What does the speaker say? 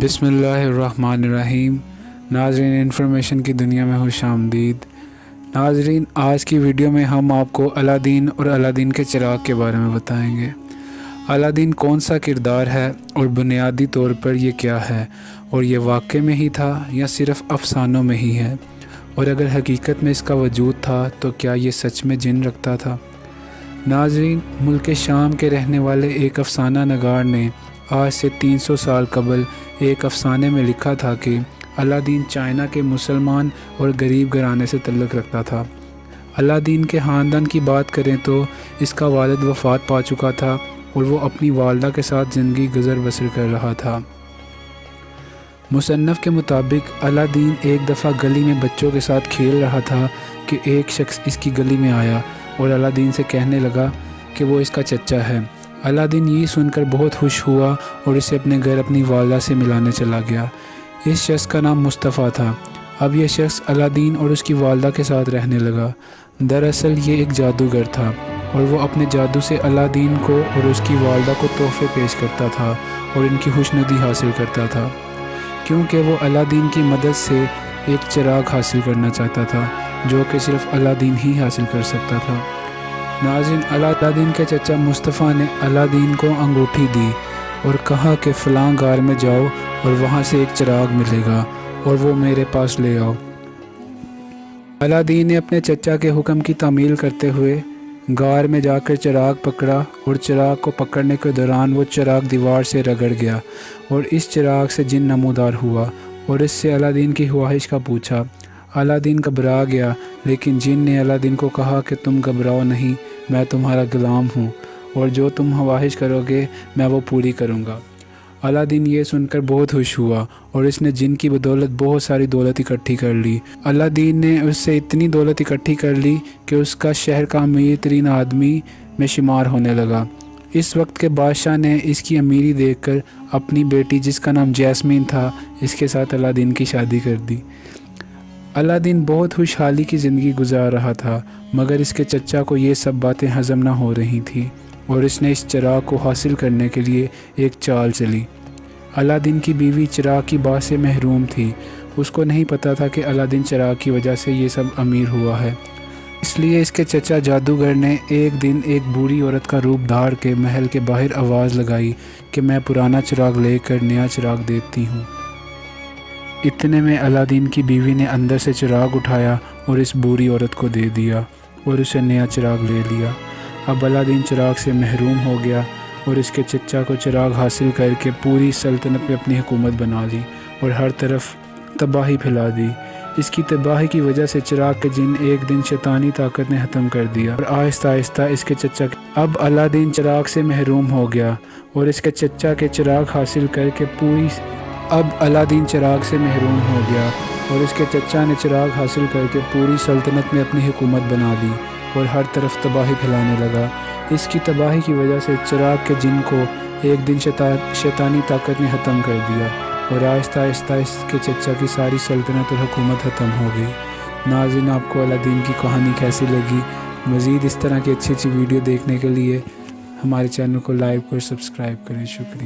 بسم اللہ الرحمن الرحیم۔ ناظرین، انفارمیشن کی دنیا میں خوش آمدید۔ ناظرین، آج کی ویڈیو میں ہم آپ کو الادین اور الادین کے چراغ کے بارے میں بتائیں گے۔ الادین کون سا کردار ہے اور بنیادی طور پر یہ کیا ہے، اور یہ واقع میں ہی تھا یا صرف افسانوں میں ہی ہے، اور اگر حقیقت میں اس کا وجود تھا تو کیا یہ سچ میں جن رکھتا تھا؟ ناظرین، ملک شام کے رہنے والے ایک افسانہ نگار نے آج سے 300 سال قبل ایک افسانے میں لکھا تھا کہ الادین چائنا کے مسلمان اور غریب گھرانے سے تعلق رکھتا تھا۔ الادین کے خاندان کی بات کریں تو اس کا والد وفات پا چکا تھا اور وہ اپنی والدہ کے ساتھ زندگی گزر بسر کر رہا تھا۔ مصنف کے مطابق الادین ایک دفعہ گلی میں بچوں کے ساتھ کھیل رہا تھا کہ ایک شخص اس کی گلی میں آیا اور الادین سے کہنے لگا کہ وہ اس کا چچا ہے۔ الادین یہ سن کر بہت خوش ہوا اور اسے اپنے گھر اپنی والدہ سے ملانے چلا گیا۔ اس شخص کا نام مصطفیٰ تھا۔ اب یہ شخص الادین اور اس کی والدہ کے ساتھ رہنے لگا۔ دراصل یہ ایک جادوگر تھا اور وہ اپنے جادو سے الادین کو اور اس کی والدہ کو تحفے پیش کرتا تھا اور ان کی خوشنودی حاصل کرتا تھا، کیونکہ وہ الادین کی مدد سے ایک چراغ حاصل کرنا چاہتا تھا جو کہ صرف الادین ہی حاصل کر سکتا تھا۔ ناظرین، الادین کے چچا مصطفیٰ نے الادین کو انگوٹھی دی اور کہا کہ فلاں غار میں جاؤ اور وہاں سے ایک چراغ ملے گا اور وہ میرے پاس لے آؤ۔ الادین نے اپنے چچا کے حکم کی تعمیل کرتے ہوئے غار میں جا کر چراغ پکڑا، اور چراغ کو پکڑنے کے دوران وہ چراغ دیوار سے رگڑ گیا اور اس چراغ سے جن نمودار ہوا اور اس سے الادین کی خواہش کا پوچھا۔ الادین گھبرا گیا، لیکن جن نے الادین کو کہا کہ تم گھبراؤ نہیں، میں تمہارا غلام ہوں اور جو تم خواہش کرو گے میں وہ پوری کروں گا۔ الادین یہ سن کر بہت خوش ہوا اور اس نے جن کی بدولت بہت ساری دولت اکٹھی کر لی۔ الادین نے اس سے اتنی دولت اکٹھی کر لی کہ اس کا شہر کا امیر ترین آدمی میں شمار ہونے لگا۔ اس وقت کے بادشاہ نے اس کی امیری دیکھ کر اپنی بیٹی، جس کا نام جیسمین تھا، اس کے ساتھ الادین کی شادی کر دی۔ الادین بہت خوشحالی کی زندگی گزار رہا تھا، مگر اس کے چچا کو یہ سب باتیں ہضم نہ ہو رہی تھیں اور اس نے اس چراغ کو حاصل کرنے کے لیے ایک چال چلی۔ الادین کی بیوی چراغ کی بات سے محروم تھی۔ اس کو نہیں پتا تھا کہ الادین چراغ کی وجہ سے یہ سب امیر ہوا ہے، اس لیے اس کے چچا جادوگر نے ایک دن ایک بوڑھی عورت کا روپ دھار کے محل کے باہر آواز لگائی کہ میں پرانا چراغ لے کر نیا چراغ دیتی ہوں۔ اتنے میں الادین کی بیوی نے اندر سے چراغ اٹھایا اور اس بوڑھی عورت کو دے دیا اور اسے نیا چراغ لے لیا۔ اب الادین چراغ سے محروم ہو گیا اور اس کے چچا کو چراغ حاصل کر کے پوری سلطنت میں اپنی حکومت بنا لی اور ہر طرف تباہی پھیلا دی۔ اس کی تباہی کی وجہ سے چراغ کے جن ایک دن شیطانی طاقت نے ختم کر دیا اور آہستہ آہستہ اس کے چچا اب الادین چراغ سے محروم ہو گیا اور اس کے چچا کے چراغ حاصل کر کے پوری سلطنت میں اپنی حکومت بنا لی اور ہر طرف تباہی پھیلانے لگا۔ اس کی تباہی کی وجہ سے چراغ کے جن کو ایک دن شیطانی طاقت نے ختم کر دیا اور آہستہ آہستہ اس کے چچا کی ساری سلطنت اور حکومت ختم ہو گئی۔ ناظرین، آپ کو الادین کی کہانی کیسی لگی؟ مزید اس طرح کی اچھی ویڈیو دیکھنے کے لیے ہمارے چینل کو لائک اور سبسکرائب کریں۔ شکریہ۔